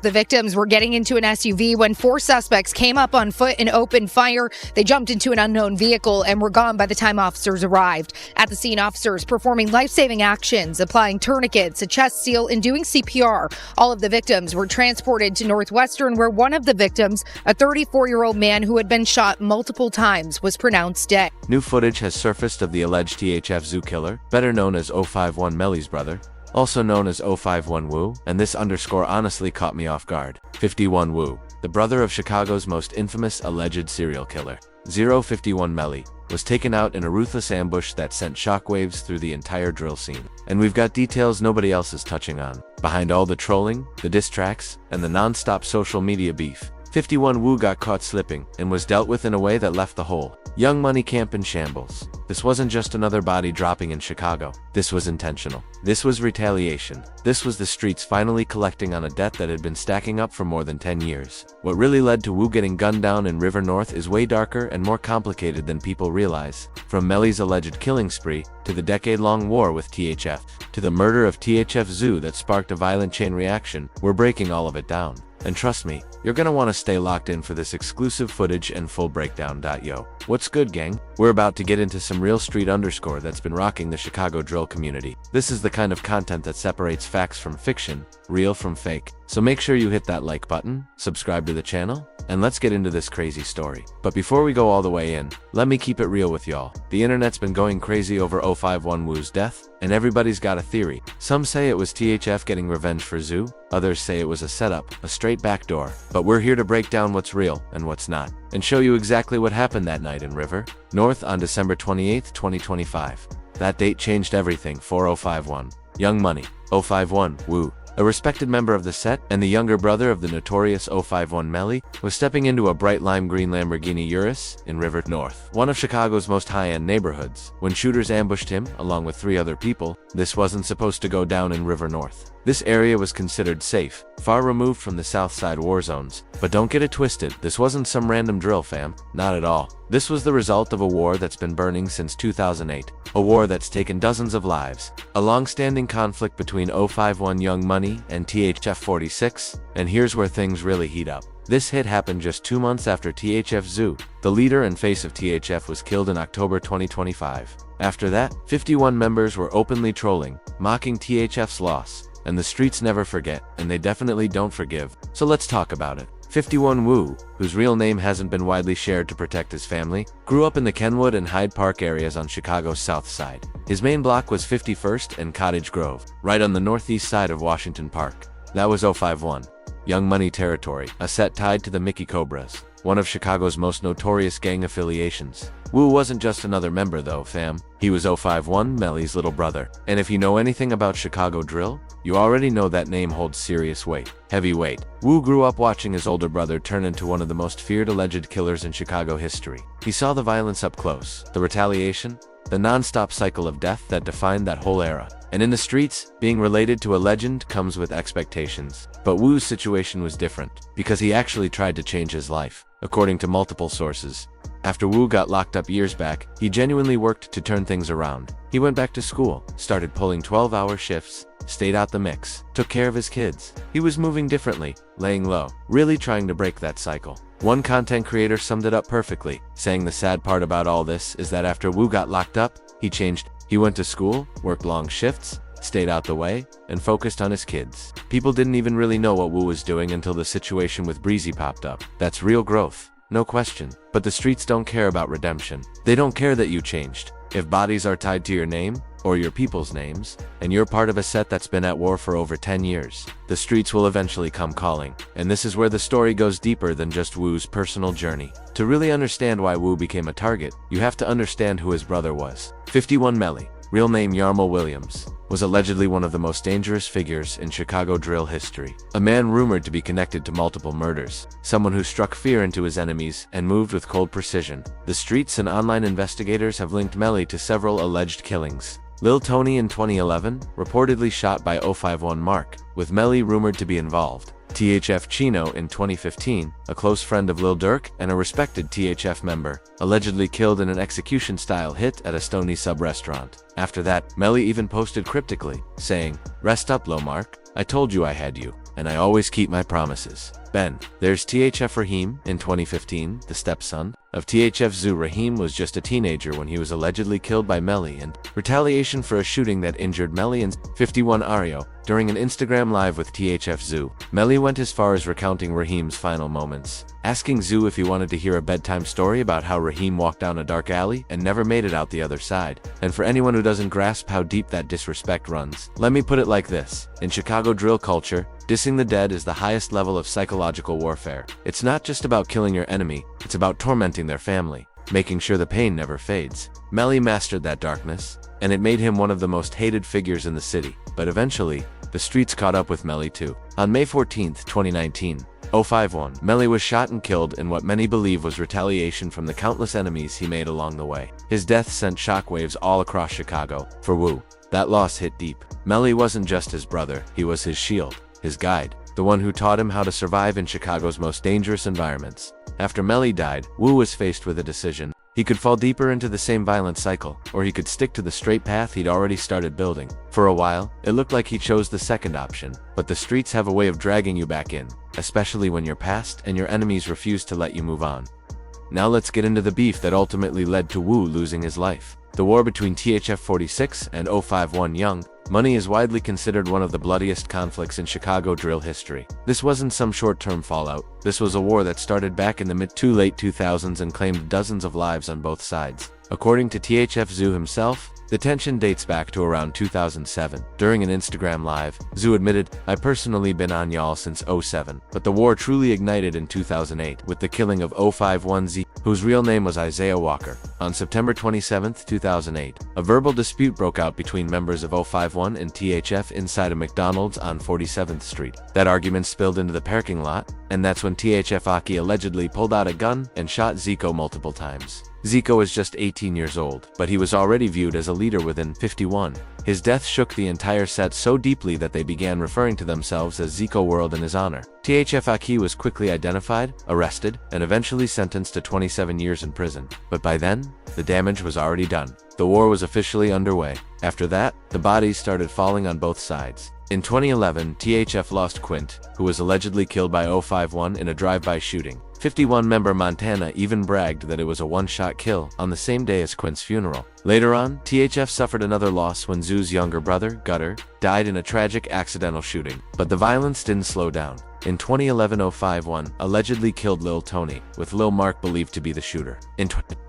The victims were getting into an SUV when 4 suspects came up on foot and opened fire. They jumped into an unknown vehicle and were gone by the time officers arrived. At the scene, officers performing life-saving actions, applying tourniquets, a chest seal, and doing CPR. All of the victims were transported to Northwestern, where one of the victims, a 34-year-old man who had been shot multiple times, was pronounced dead. New footage has surfaced of the alleged THF zoo killer, better known as 051 Melly's brother, also known as 051 Wu, and this underscore honestly caught me off guard. 51 Wu, the brother of Chicago's most infamous alleged serial killer. 051 Melly was taken out in a ruthless ambush that sent shockwaves through the entire drill scene. And we've got details nobody else is touching on. Behind all the trolling, the diss tracks, and the non-stop social media beef, 51 Wu got caught slipping and was dealt with in a way that left the whole Young Money camp in shambles. This wasn't just another body dropping in Chicago. This was intentional. This was retaliation. This was the streets finally collecting on a debt that had been stacking up for more than 10 years. What really led to Wu getting gunned down in River North is way darker and more complicated than people realize. From Melly's alleged killing spree, to the decade-long war with THF, to the murder of THF Zoo that sparked a violent chain reaction, we're breaking all of it down. And trust me, you're gonna want to stay locked in for this exclusive footage and full breakdown. Yo, what's good, gang? We're about to get into some real street underscore that's been rocking the Chicago drill community. This is the kind of content that separates facts from fiction, real from fake. So make sure you hit that like button, subscribe to the channel, and let's get into this crazy story. But before we go all the way in, let me keep it real with y'all. The internet's been going crazy over 051 Wu's death, and everybody's got a theory. Some say it was THF getting revenge for Zoo, others say it was a setup, a straight backdoor. But we're here to break down what's real and what's not, and show you exactly what happened that night in River North on December 28, 2025. That date changed everything for 051. Young Money, 051 Wu, a respected member of the set and the younger brother of the notorious 051 Melly, was stepping into a bright lime green Lamborghini Urus in River North, one of Chicago's most high-end neighborhoods. When shooters ambushed him, along with 3 other people, this wasn't supposed to go down in River North. This area was considered safe, far removed from the South Side war zones. But don't get it twisted, this wasn't some random drill, fam. Not at all. This was the result of a war that's been burning since 2008. A war that's taken dozens of lives. A long-standing conflict between 051 Young Money and THF 46. And here's where things really heat up. This hit happened just 2 months after THF Zoo, the leader and face of THF, was killed in October 2025. After that, 51 members were openly trolling, mocking THF's loss. And the streets never forget, and they definitely don't forgive. So let's talk about it. 51 Wu, whose real name hasn't been widely shared to protect his family, grew up in the Kenwood and Hyde Park areas on Chicago's south side. His main block was 51st and Cottage Grove, right on the northeast side of Washington Park. That was 051. Young Money territory, a set tied to the Mickey Cobras, one of Chicago's most notorious gang affiliations. Wu wasn't just another member though, fam. He was 051 Melly's little brother. And if you know anything about Chicago drill, you already know that name holds serious weight. Heavy weight. Wu grew up watching his older brother turn into one of the most feared alleged killers in Chicago history. He saw the violence up close, the retaliation, the non-stop cycle of death that defined that whole era. And in the streets, being related to a legend comes with expectations. But Wu's situation was different, because he actually tried to change his life, according to multiple sources. After Wu got locked up years back, he genuinely worked to turn things around. He went back to school, started pulling 12-hour shifts, stayed out the mix, took care of his kids. He was moving differently, laying low, really trying to break that cycle. One content creator summed it up perfectly, saying the sad part about all this is that after Wu got locked up, he changed. He went to school, worked long shifts, stayed out the way, and focused on his kids. People didn't even really know what Wu was doing until the situation with Breezy popped up. That's real growth, no question. But the streets don't care about redemption. They don't care that you changed. If bodies are tied to your name, or your people's names, and you're part of a set that's been at war for over 10 years, the streets will eventually come calling. And this is where the story goes deeper than just Wu's personal journey. To really understand why Wu became a target, you have to understand who his brother was. 51 Melly, real name Yarmul Williams, was allegedly one of the most dangerous figures in Chicago drill history. A man rumored to be connected to multiple murders, someone who struck fear into his enemies and moved with cold precision. The streets and online investigators have linked Melly to several alleged killings. Lil Tony in 2011, reportedly shot by 051 Mark, with Melly rumored to be involved. THF Chino in 2015, a close friend of Lil Durk and a respected THF member, allegedly killed in an execution-style hit at a Stony Sub restaurant. After that, Melly even posted cryptically, saying, "Rest up, Lil Mark. I told you I had you." and I always keep my promises. Ben. There's THF Raheem in 2015, the stepson of THF Zoo. Raheem was just a teenager when he was allegedly killed by Melly in retaliation for a shooting that injured Melly and 51 Ario. During an Instagram live with THF Zoo, Melly went as far as recounting Raheem's final moments, asking Zoo if he wanted to hear a bedtime story about how Raheem walked down a dark alley and never made it out the other side. And for anyone who doesn't grasp how deep that disrespect runs, let me put it like this. In Chicago drill culture, dissing the dead is the highest level of psychological warfare. It's not just about killing your enemy, it's about tormenting their family, making sure the pain never fades. Melly mastered that darkness, and it made him one of the most hated figures in the city. But eventually, the streets caught up with Melly too. On May 14, 2019, 051, Melly was shot and killed in what many believe was retaliation from the countless enemies he made along the way. His death sent shockwaves all across Chicago. For Wu, that loss hit deep. Melly wasn't just his brother, he was his shield, his guide, the one who taught him how to survive in Chicago's most dangerous environments. After Melly died, Wu was faced with a decision. He could fall deeper into the same violent cycle, or he could stick to the straight path he'd already started building. For a while, it looked like he chose the second option, but the streets have a way of dragging you back in, especially when you're past and your enemies refuse to let you move on. Now let's get into the beef that ultimately led to Wu losing his life. The war between THF 46 and 051 Young Money is widely considered one of the bloodiest conflicts in Chicago drill history. This wasn't some short-term fallout. This was a war that started back in the mid-to-late 2000s and claimed dozens of lives on both sides. According to THF Zoo himself, the tension dates back to around 2007. During an Instagram live, Zoo admitted, "I personally been on y'all since 07, but the war truly ignited in 2008 with the killing of 051Z, whose real name was Isaiah Walker. On September 27, 2008, a verbal dispute broke out between members of 051 and THF inside a McDonald's on 47th Street. That argument spilled into the parking lot, and that's when THF Aki allegedly pulled out a gun and shot Zico multiple times. Zico was just 18 years old, but he was already viewed as a leader within 51. His death shook the entire set so deeply that they began referring to themselves as Zico World in his honor. THF Aki was quickly identified, arrested, and eventually sentenced to 27 years in prison. But by then, the damage was already done. The war was officially underway. After that, the bodies started falling on both sides. In 2011, THF lost Quint, who was allegedly killed by 051 in a drive-by shooting. 51-member Montana even bragged that it was a one-shot kill on the same day as Quint's funeral. Later on, THF suffered another loss when Zoo's younger brother, Gutter, died in a tragic accidental shooting. But the violence didn't slow down. In 2011, 051 allegedly killed Lil Tony, with Lil Mark believed to be the shooter.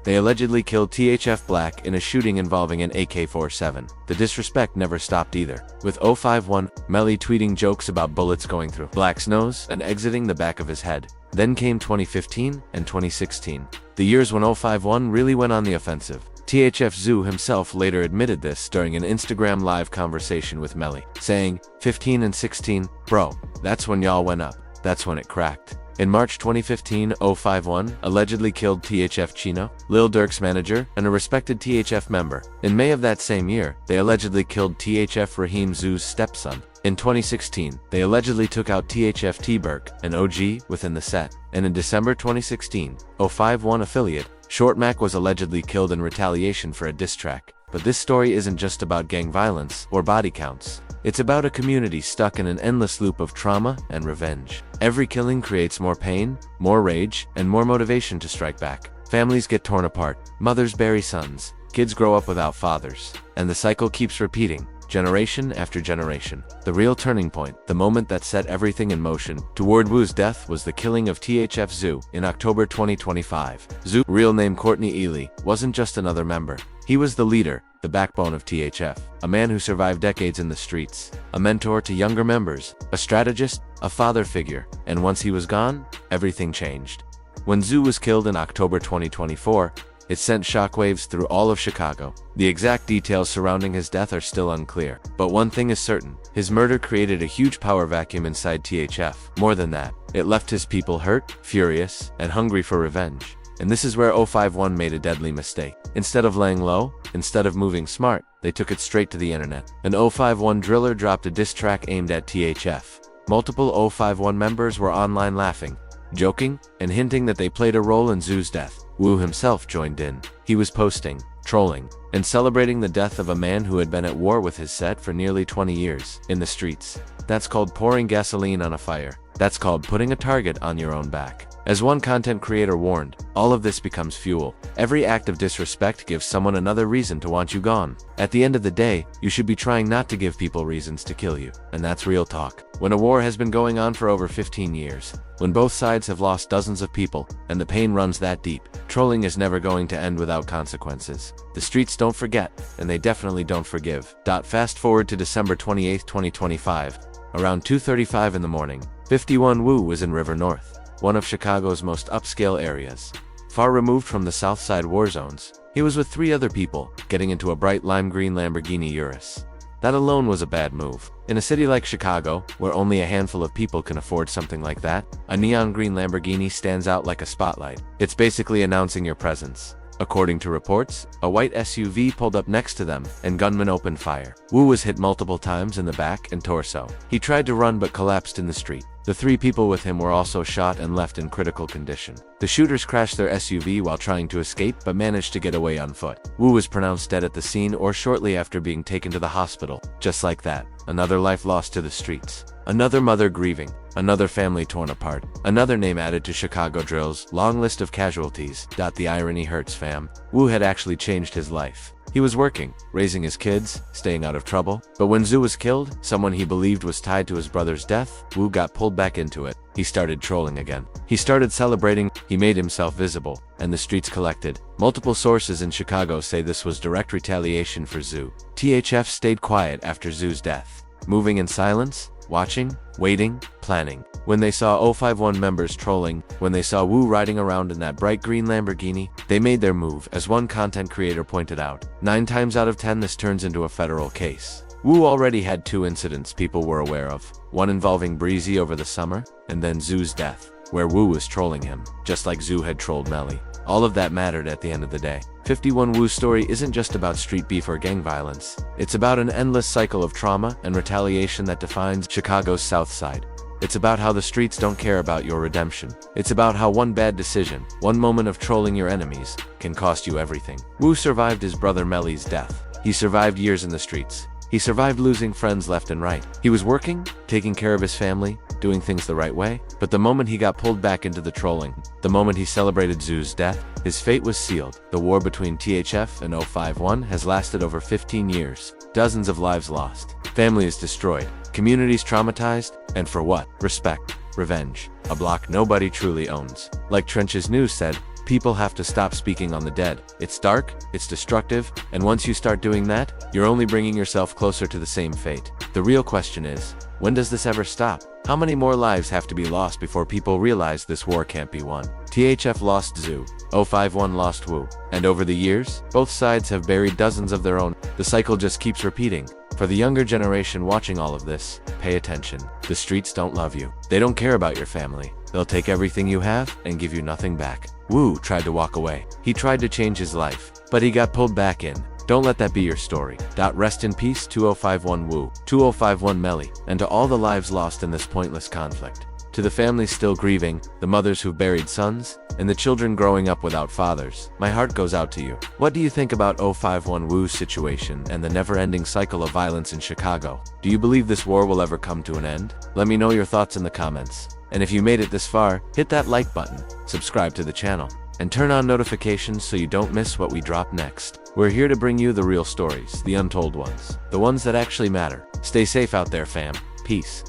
They allegedly killed THF Black in a shooting involving an AK-47. The disrespect never stopped either, with 051 Melly tweeting jokes about bullets going through Black's nose and exiting the back of his head. Then came 2015 and 2016, the years when 051 really went on the offensive. THF Zoo himself later admitted this during an Instagram live conversation with Melly, saying, 15 and 16, bro, that's when y'all went up. That's when it cracked. In March 2015, 051 allegedly killed THF Chino, Lil Durk's manager, and a respected THF member. In May of that same year, they allegedly killed THF Raheem Zoo's stepson. In 2016, they allegedly took out THF T-Burke, an OG within the set. And in December 2016, 051 affiliate, Short Mac was allegedly killed in retaliation for a diss track. But this story isn't just about gang violence or body counts. It's about a community stuck in an endless loop of trauma and revenge. Every killing creates more pain, more rage, and more motivation to strike back. Families get torn apart, mothers bury sons, kids grow up without fathers, and the cycle keeps repeating, generation after generation. The real turning point, the moment that set everything in motion toward Wu's death, was the killing of THF Zoo in October 2025. Zoo, real name Courtney Ely, wasn't just another member. He was the leader, the backbone of THF, a man who survived decades in the streets, a mentor to younger members, a strategist, a father figure, and once he was gone, everything changed. When Zoo was killed in October 2024, it sent shockwaves through all of Chicago. The exact details surrounding his death are still unclear, but one thing is certain: his murder created a huge power vacuum inside THF. More than that, it left his people hurt, furious, and hungry for revenge. And this is where 051 made a deadly mistake. Instead of laying low, instead of moving smart, they took it straight to the internet. An 051 driller dropped a diss track aimed at THF. Multiple 051 members were online laughing, joking, and hinting that they played a role in Zoo's death. Wu himself joined in. He was posting, trolling, and celebrating the death of a man who had been at war with his set for nearly 20 years in the streets. That's called pouring gasoline on a fire. That's called putting a target on your own back. As one content creator warned, all of this becomes fuel. Every act of disrespect gives someone another reason to want you gone. At the end of the day, you should be trying not to give people reasons to kill you. And that's real talk. When a war has been going on for over 15 years, when both sides have lost dozens of people, and the pain runs that deep, trolling is never going to end without consequences. The streets don't forget, and they definitely don't forgive. Fast forward to December 28, 2025. Around 2:35 in the morning, 51 Wu was in River North, one of Chicago's most upscale areas. Far removed from the South Side war zones, he was with 3 other people, getting into a bright lime green Lamborghini Urus. That alone was a bad move. In a city like Chicago, where only a handful of people can afford something like that, a neon green Lamborghini stands out like a spotlight. It's basically announcing your presence. According to reports, a white SUV pulled up next to them, and gunmen opened fire. Wu was hit multiple times in the back and torso. He tried to run but collapsed in the street. The 3 people with him were also shot and left in critical condition. The shooters crashed their SUV while trying to escape but managed to get away on foot. Wu was pronounced dead at the scene or shortly after being taken to the hospital. Just like that, another life lost to the streets. Another mother grieving, another family torn apart, another name added to Chicago Drill's long list of casualties. The irony hurts, fam. Wu had actually changed his life. He was working, raising his kids, staying out of trouble. But when Zhu was killed, someone he believed was tied to his brother's death, Wu got pulled back into it. He started trolling again. He started celebrating, he made himself visible, and the streets collected. Multiple sources in Chicago say this was direct retaliation for Zhu. THF stayed quiet after Zhu's death, moving in silence, watching, waiting, planning. When they saw 051 members trolling, when they saw Wu riding around in that bright green Lamborghini, they made their move, as one content creator pointed out. 9 times out of 10 this turns into a federal case. Wu already had 2 incidents people were aware of, one involving Breezy over the summer, and then Zhu's death, where Wu was trolling him, just like Zhu had trolled Melly. All of that mattered at the end of the day. 51 Wu's story isn't just about street beef or gang violence. It's about an endless cycle of trauma and retaliation that defines Chicago's South Side. It's about how the streets don't care about your redemption. It's about how one bad decision, one moment of trolling your enemies, can cost you everything. Wu survived his brother Melly's death. He survived years in the streets. He survived losing friends left and right. He was working, taking care of his family, doing things the right way. But the moment he got pulled back into the trolling, the moment he celebrated Zhu's death, his fate was sealed. The war between THF and 051 has lasted over 15 years. Dozens of lives lost. Families destroyed. Communities traumatized. And for what? Respect. Revenge. A block nobody truly owns. Like Trench's News said, people have to stop speaking on the dead. It's dark, it's destructive, and once you start doing that, you're only bringing yourself closer to the same fate. The real question is, when does this ever stop? How many more lives have to be lost before people realize this war can't be won? THF lost Zhu, 051 lost Wu, and over the years, both sides have buried dozens of their own. The cycle just keeps repeating. For the younger generation watching all of this, pay attention. The streets don't love you. They don't care about your family. They'll take everything you have and give you nothing back. Wu tried to walk away. He tried to change his life, but he got pulled back in. Don't let that be your story. Rest in peace 2051 Wu, 2051 Melly, and to all the lives lost in this pointless conflict. To the families still grieving, the mothers who've buried sons, and the children growing up without fathers, my heart goes out to you. What do you think about 051 Wu's situation and the never-ending cycle of violence in Chicago? Do you believe this war will ever come to an end? Let me know your thoughts in the comments. And if you made it this far, hit that like button, subscribe to the channel, and turn on notifications so you don't miss what we drop next. We're here to bring you the real stories, the untold ones, the ones that actually matter. Stay safe out there, fam. Peace.